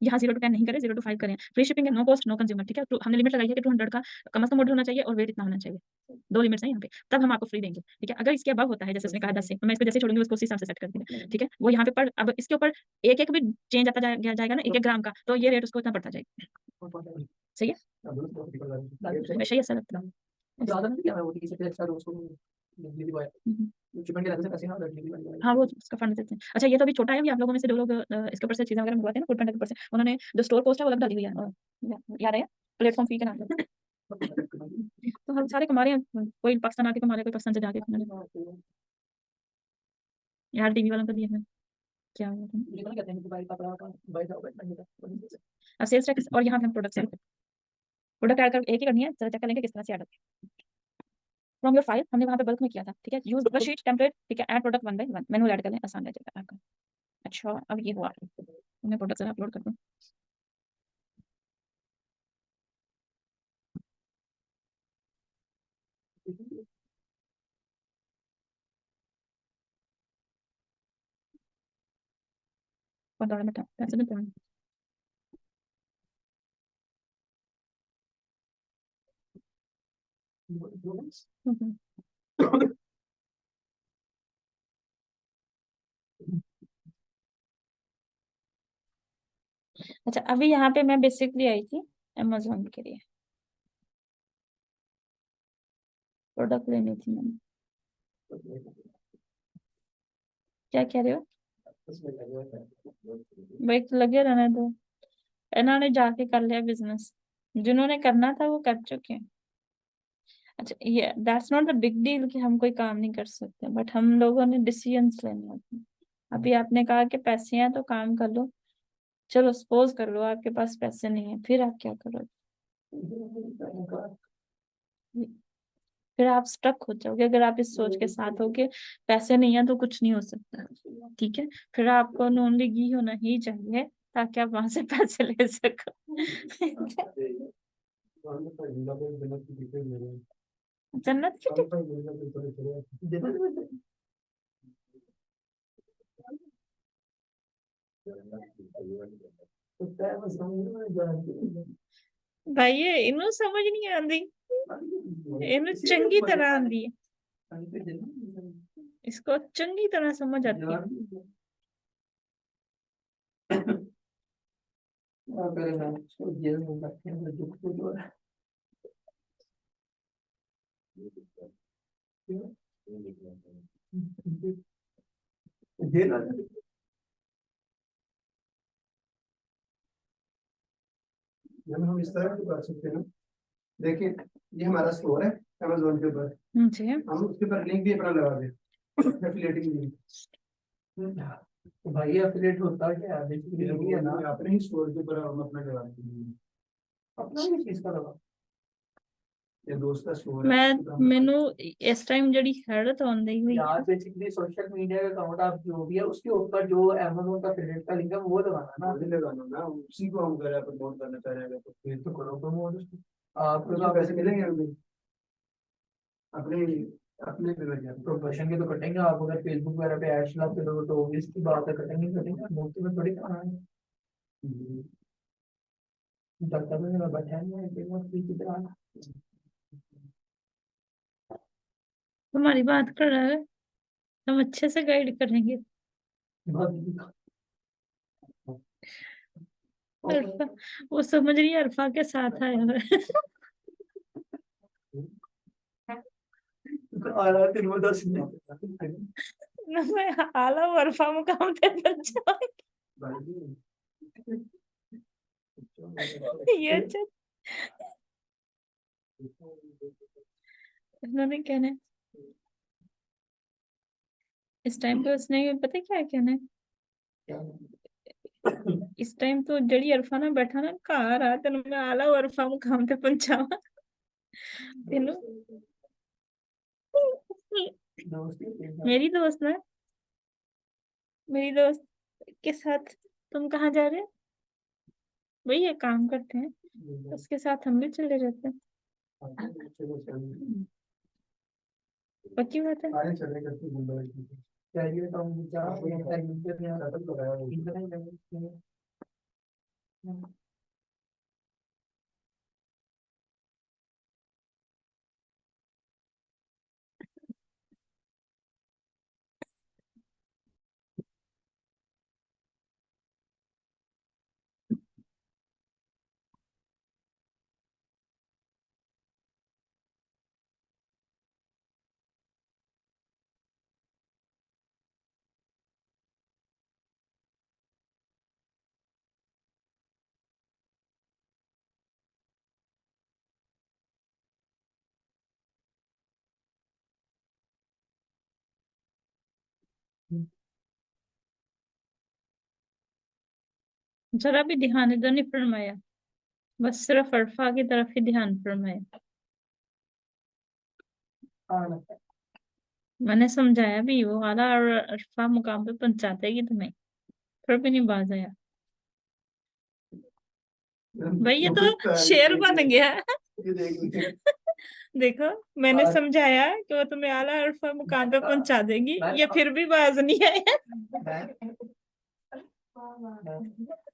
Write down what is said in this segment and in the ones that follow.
यहाँ 0 to 10 नहीं करें, 0 to 5 करें। फ्री शिपिंग है, नो कॉस्ट, नो कंज्यूमर, ठीक है? तो हमने लिमिट लगाई है कि 200 का कम से कम ऑर्डर होना चाहिए और वेट इतना होना चाहिए। 2 लिमिट्स हैं यहाँ पे, तब हम आपको फ्री देंगे, ठीक है? अगर इसके अबव होता है, जैसे उसने कहा 10 से, तो मैं इसको जैसे छोड़ूँगी उसको उसी हिसाब से सेट कर देंगे, ठीक है? वो यहाँ पे पर अब इसके ऊपर एक-एक भी चेंज आता जाएगा ना 1-1 ग्राम का, तो ये रेट उसको इतना पड़ता जाएगा। सही है? वैसे ही ऐसा लगता है। हाँ, वो उसका फंड देते हैं। अच्छा, ये तो अभी छोटा है, अभी आप लोगों में से जो लोग इसके ऊपर से चीज़ें वगैरह मंगवाते हैं ना, फूड पांडा के ऊपर से, उन्होंने जो स्टोर कॉस्ट है वो अलग डाली हुई है, याद है? प्लेटफ़ॉर्म फी के नाम पे। तो हम सारे कमा रहे हैं, कोई पाकिस्तान आके कमा रहा है, कोई पाकिस्तान से जाके कमा रहा है। यार टीवी वालों को दिया है, क्या हुआ था? अब सेल्स टैक्स और यहाँ पे हम प्रोडक्ट ऐड प्रोडक्ट ऐड कर एक ही करनी है, जरा चेक कर लेंगे किस तरह से ऐड होती है। फ्रॉम योर फाइल हमने वहाँ पे बल्क में किया था, ठीक है? यूज़ द शीट टेम्पलेट, ठीक है? Add product 1 by 1 manual add कर लें, आसान रह जाएगा आपका। अच्छा, अब ये हुआ, मैं प्रोडक्ट ज़रा अपलोड कर दूँ। कौन दौड़ा बैठा? पैसे नहीं पड़े। अच्छा, अभी यहाँ पे मैं बेसिकली आई थी अमेज़न के लिए, प्रोडक्ट लेनी थी मैंने। क्या कह रहे हो? भाई तो लगे रहने दो, इन्होंने जाके कर लिया बिजनेस, जिन्होंने करना था वो कर चुके हैं। अच्छा, ये that's not the big deal कि हम कोई काम नहीं कर सकते, बट हम लोगों ने डिसीजंस लेने होते हैं। अभी आपने कहा कि पैसे हैं तो काम कर लो, चलो सपोज कर लो आपके पास पैसे नहीं है, फिर आप क्या करोगे? फिर आप स्टक हो जाओगे, अगर आप इस सोच के साथ हो कि पैसे नहीं है तो कुछ नहीं हो सकता, ठीक है? फिर आपको नॉन लिगी होना ही चाहिए ताकि आप वहां से पैसे ले सको। जन्नत की भाई ये इन्हों समझ नहीं आती, इन्हों चंगी तरह आती है, इसको चंगी तरह समझ आती है। हम इस तरह भी कर सकते हैं ना, देखिए ये हमारा स्टोर है अमेज़न के ऊपर, जी हम उसके ऊपर लिंक भी अपना लगा दें, एफिलिएटिंग लिंक। तो भाई एफिलिएट होता क्या है, बेसिकली है ना, अपने ही स्टोर के ऊपर हम अपना लगा देते हैं, अपना ही चीज का लगा, ये दोस्त का स्टोर है मैनू इस टाइम जड़ी हैरत आंदी हुई यार, बेसिकली सोशल मीडिया का अकाउंट आप जो भी है उसके ऊपर जो अमेज़न का एफिलिएट का लिंक है वो लगाना ना, वही लगाना ना, उसी को हम कर रहे हैं, प्रमोट करना चाह रहे हैं, तो फिर तो करो प्रमोट उसको, आपको पैसे मिलेंगे हमें अपने अपने प्रोफेशन के तो कटेंगे। आप अगर फेसबुक वगैरह पे ऐड चलाते हो तो obvious की बात है, कटेंगे कटेंगे, मोती में थोड़ी खाना है। जब तक मैं बैठा नहीं है की तरह। तुम्हारी बात कर रहा है, हम अच्छे से गाइड करेंगे। अल्फा, वो समझ रही है अल्फा के साथ आया है। ना मैं आला और अल्फा मुकाम पे पहुंचा। ये अच्छा, उन्होंने कहना है इस टाइम पे, उसने पता है क्या कहना है इस टाइम तो जड़ी अल्फा ना बैठा ना कहाँ रहा तेन मैं आला और अल्फा मुकाम पे पहुंचावा तेनू। मेरी दोस्त ना, मेरी दोस्त के साथ तुम कहाँ जा रहे हो? वही एक काम करते हैं, उसके साथ हम भी चले जाते हैं। पक्की बात है। जरा भी ध्यान इधर नहीं फरमाया, बस सिर्फ अरफा की तरफ ही ध्यान फरमाया। मैंने समझाया भी, वो आला और अरफा मुकाम पे पहुंचाते ही तुम्हें, फिर भी नहीं बाज आया। भाई ये तो शेर बन गया। देखो मैंने समझाया कि वो तुम्हें आला अरफा मुकाम पे पहुंचा देगी, ये फिर भी बाज नहीं आया।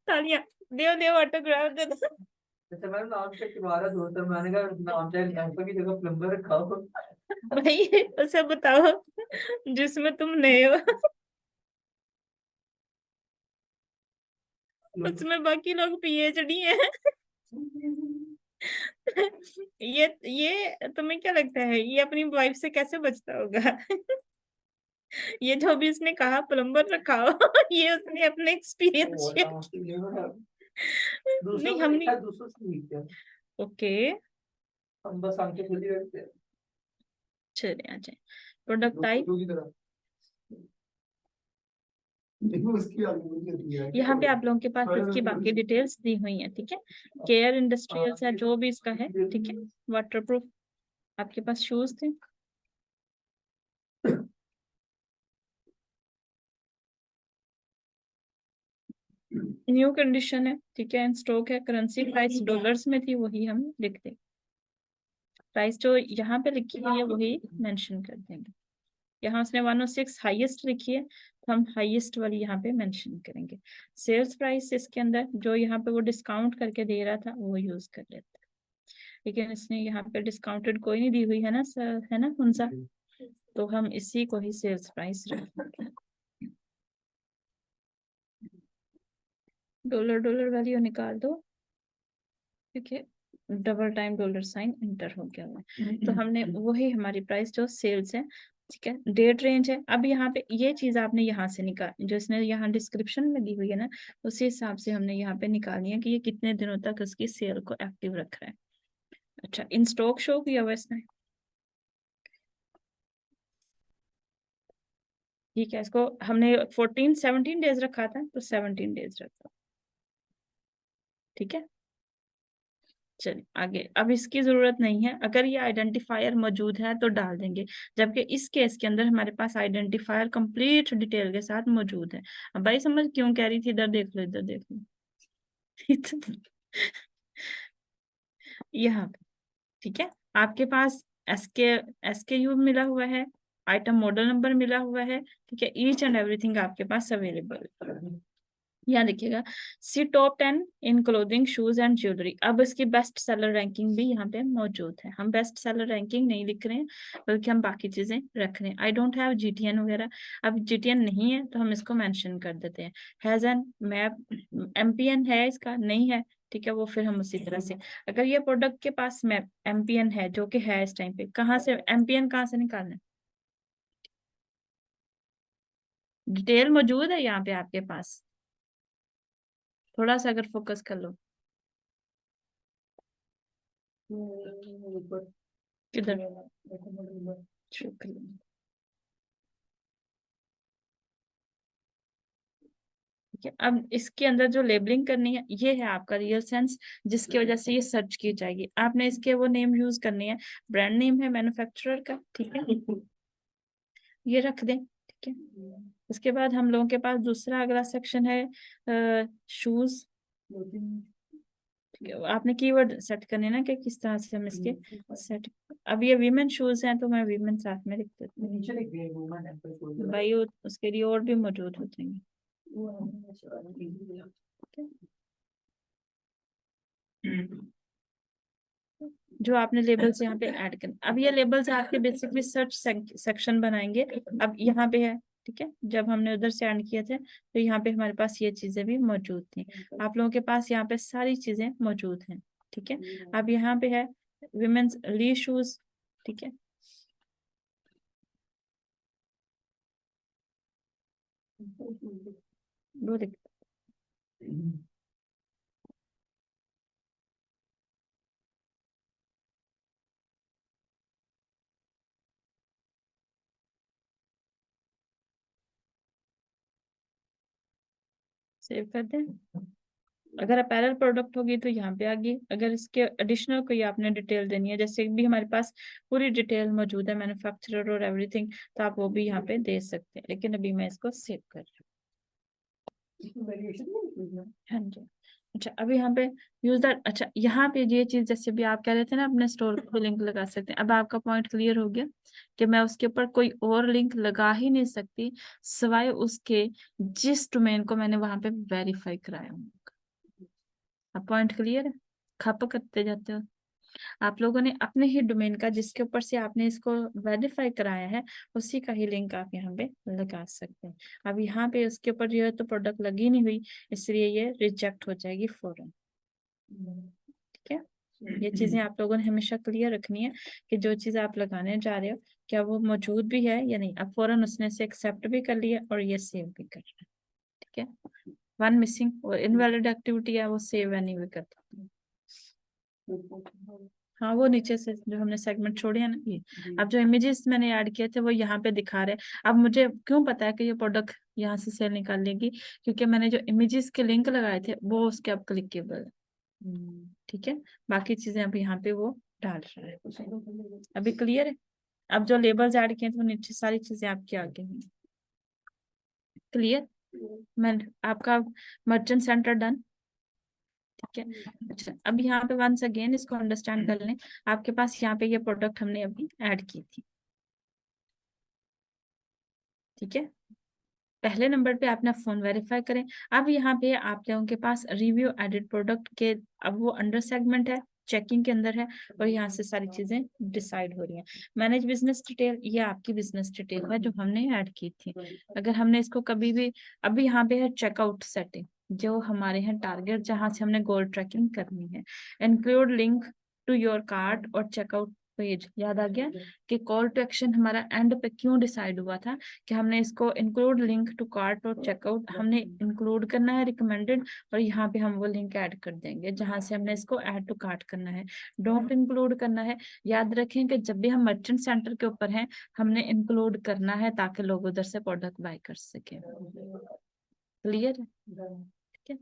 तालियां दे दे, ऑटोग्राफ दे दो। अच्छा मैंने नाम से तुम्हारा दोस्त है, मैंने कहा नाम चाहे एम्पर की जगह प्लम्बर रखाओ। भाई उसे बताओ जिसमें तुम नए हो, उसमें बाकी लोग पीएचडी है। ये तुम्हें क्या लगता है ये अपनी वाइफ से कैसे बचता होगा? ये जो भी उसने कहा प्लम्बर रखाओ, ये उसने अपने एक्सपीरियंस नहीं हमने। दूसरों से सीखते हैं, ओके हम बस आंखें खुली रखते हैं। चलिए आ जाए प्रोडक्ट टाइप। यहाँ पे आप लोगों के पास इसकी बाकी डिटेल्स दी हुई हैं, ठीक है। केयर इंडस्ट्रियल्स है जो भी इसका है, ठीक है। वाटरप्रूफ आपके पास शूज थे। न्यू कंडीशन है, ठीक है। इन स्टॉक है, करेंसी प्राइस डॉलर्स में थी वही हम लिख देंगे, प्राइस जो यहाँ पे लिखी हुई है वही मेंशन कर देंगे। यहाँ उसने 106 हाईएस्ट लिखी है तो हम हाईएस्ट वाली यहाँ पे मेंशन करेंगे। सेल्स प्राइस इसके अंदर जो यहाँ पे वो डिस्काउंट करके दे रहा था वो यूज कर लेते हैं, लेकिन इसने यहाँ पे डिस्काउंटेड कोई नहीं दी हुई है ना सर, है ना कौन सा, तो हम इसी को ही सेल्स प्राइस रखेंगे। डॉलर डॉलर वैल्यू निकाल दो, ठीक है। Double time dollar sign enter हो गया हुआ है, तो हमने वही हमारी प्राइस जो सेल्स है, ठीक है। डेट रेंज है, अब यहाँ पे ये चीज आपने यहाँ से निकाल, जो इसने यहाँ डिस्क्रिप्शन में दी हुई है ना, उसी हिसाब से हमने यहाँ पे निकाली है कि ये कितने दिनों तक उसकी सेल को एक्टिव रख रहा है। अच्छा इन स्टॉक शो किया हुआ इसने, ठीक है। इसको हमने 17 डेज रखा था तो 17 डेज रखा, ठीक है। चलिए आगे, अब इसकी जरूरत नहीं है, अगर ये आइडेंटिफायर मौजूद है तो डाल देंगे, जबकि इस केस के अंदर हमारे पास आइडेंटिफायर कंप्लीट डिटेल के साथ मौजूद है। अब भाई समझ क्यों कह रही थी, इधर देख लो इधर देख लो। यहाँ पे, ठीक है। आपके पास एसके यू मिला हुआ है, आइटम मॉडल नंबर मिला हुआ है, ठीक है। ईच एंड एवरीथिंग आपके पास अवेलेबल है। यहाँ देखिएगा see top 10 in clothing shoes and jewellery, अब इसकी बेस्ट सेलर रैंकिंग भी यहाँ पे मौजूद है। हम बेस्ट सेलर रैंकिंग नहीं लिख रहे हैं बल्कि हम बाकी चीजें रख रहे हैं। आई डोंट हैव जीटीएन वगैरह, अब जीटीएन नहीं है तो हम इसको मेंशन कर देते हैं। हैज एन मैप एमपीएन है इसका, नहीं है, ठीक है। वो फिर हम उसी तरह से, अगर ये प्रोडक्ट के पास मैप एमपीएन है जो कि है इस टाइम पे, कहाँ से एमपीएन कहाँ से निकालना है, डिटेल मौजूद है यहाँ पे आपके पास, थोड़ा सा अगर फोकस कर लो। किधर, शुक्रिया। ठीक है, अब इसके अंदर जो लेबलिंग करनी है ये है आपका रियल सेंस, जिसकी वजह से ये सर्च की जाएगी। आपने इसके वो नेम यूज करनी है, ब्रांड नेम है मैन्युफैक्चरर का, ठीक है, ये रख दें, ठीक है। उसके बाद हम लोगों के पास दूसरा अगला सेक्शन है शूज, ठीक है। आपने कीवर्ड सेट करने ना कि किस तरह से हम इसके सेट, अब ये वीमेन शूज हैं तो मैं वीमेन साथ में लिख देती हूँ भाई, उसके लिए और भी मौजूद होते हैं, ठीक है। जो आपने लेबल्स यहाँ पे ऐड करना। अब ये लेबल्स आपके बेसिकली सर्च सेक्शन बनाएंगे। अब यहाँ पे है, ठीक है, जब हमने उधर से ऐड किए थे तो यहाँ पे हमारे पास ये चीजें भी मौजूद थी। आप लोगों के पास यहाँ पे सारी चीजें मौजूद हैं, ठीक है। अब यहाँ पे है विमेन्स ली शूज, ठीक है। वो लिख, सेव कर दें। अगर अपैरल प्रोडक्ट होगी तो यहाँ पे आ गई। अगर इसके एडिशनल कोई आपने डिटेल देनी है, जैसे भी हमारे पास पूरी डिटेल मौजूद है मैन्युफैक्चरर और एवरीथिंग, तो आप वो भी यहाँ पे दे सकते हैं। लेकिन अभी मैं इसको सेव कर रही हूँ। हाँ जी। अच्छा, अभी यहाँ पे यूज दैट, अच्छा यहाँ पे ये चीज जैसे भी आप कह रहे थे ना अपने स्टोर पे लिंक लगा सकते हैं। अब आपका पॉइंट क्लियर हो गया कि मैं उसके ऊपर कोई और लिंक लगा ही नहीं सकती सिवाय उसके जिस डोमेन को मैंने वहां पे वेरीफाई कराया हूँ। अब पॉइंट क्लियर है? खप करते जाते हो आप लोगों ने अपने ही डोमेन का, जिसके ऊपर से आपने इसको वेरीफाई कराया है, उसी का ही लिंक आप यहाँ पे लगा सकते हैं। अब यहाँ पे उसके ऊपर जो है तो प्रोडक्ट लगी नहीं हुई, इसलिए ये रिजेक्ट हो जाएगी फौरन, ठीक है। ये चीजें आप लोगों ने हमेशा क्लियर रखनी है कि जो चीज आप लगाने जा रहे हो क्या वो मौजूद भी है या नहीं। अब फौरन उसने से एक्सेप्ट भी कर लिया और ये सेव भी कर रहा है, ठीक है। वन मिसिंग और इनवैलिड एक्टिविटी है वो सेव एनीवे करता है। हाँ, वो नीचे से जो हमने सेगमेंट छोड़े हैं ना ये। अब जो इमेजेस मैंने ऐड किए थे वो यहाँ पे दिखा रहे हैं। अब मुझे क्यों पता है कि ये प्रोडक्ट यहाँ से सेल निकाल लेगी, क्योंकि मैंने जो इमेजेस के लिंक लगाए थे वो उसके अब क्लिकेबल है, ठीक है। बाकी चीजें अब यहाँ पे वो डाल रहा है। अभी क्लियर है? अब जो लेबल्स ऐड किए थे वो नीचे सारी चीजें आपके आगे हैं। क्लियर? मैं आपका मर्चेंट सेंटर डन, ठीक है। अच्छा, अब यहाँ पे वंस अगेन इसको अंडरस्टैंड कर लें। आपके पास यहाँ पे ये प्रोडक्ट हमने अभी ऐड की थी, ठीक है। पहले नंबर पे आपने फोन वेरीफाई करें। अब यहाँ पे आप लोगों के पास रिव्यू एडिट प्रोडक्ट के, अब वो अंडर सेगमेंट है, चेकिंग के अंदर है, और यहाँ से सारी चीजें डिसाइड हो रही हैं। मैनेज बिजनेस डिटेल, ये आपकी बिजनेस डिटेल है जो हमने ऐड की थी। अगर हमने इसको कभी भी, अभी यहाँ पे है चेकआउट सेटिंग, जो हमारे हैं टारगेट, जहां से हमने गोल ट्रैकिंग करनी है। Include link to your cart और चेकआउट पेज, याद आ गया कि कॉल टू एक्शन हमारा एंड पे क्यों डिसाइड हुआ था कि हमने इसको इंक्लूड लिंक टू कार्ट और चेकआउट हमने इंक्लूड करना है रिकमेंडेड, और यहाँ पे हम वो लिंक ऐड कर देंगे जहां से हमने इसको ऐड टू कार्ट करना है, डोंट इंक्लूड करना है। याद रखें कि जब भी हम मर्चेंट सेंटर के ऊपर हैं हमने इंक्लूड करना है ताकि लोग उधर से प्रोडक्ट बाय कर सके। क्लियर है? ठीक है।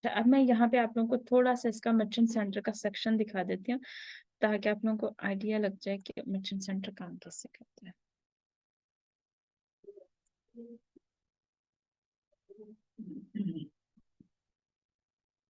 अब मैं यहाँ पे आप लोगों को थोड़ा सा इसका मर्चेंट सेंटर का सेक्शन दिखा देती हूँ ताकि आप लोगों को आइडिया लग जाए कि मर्चेंट सेंटर काम कैसे करता है।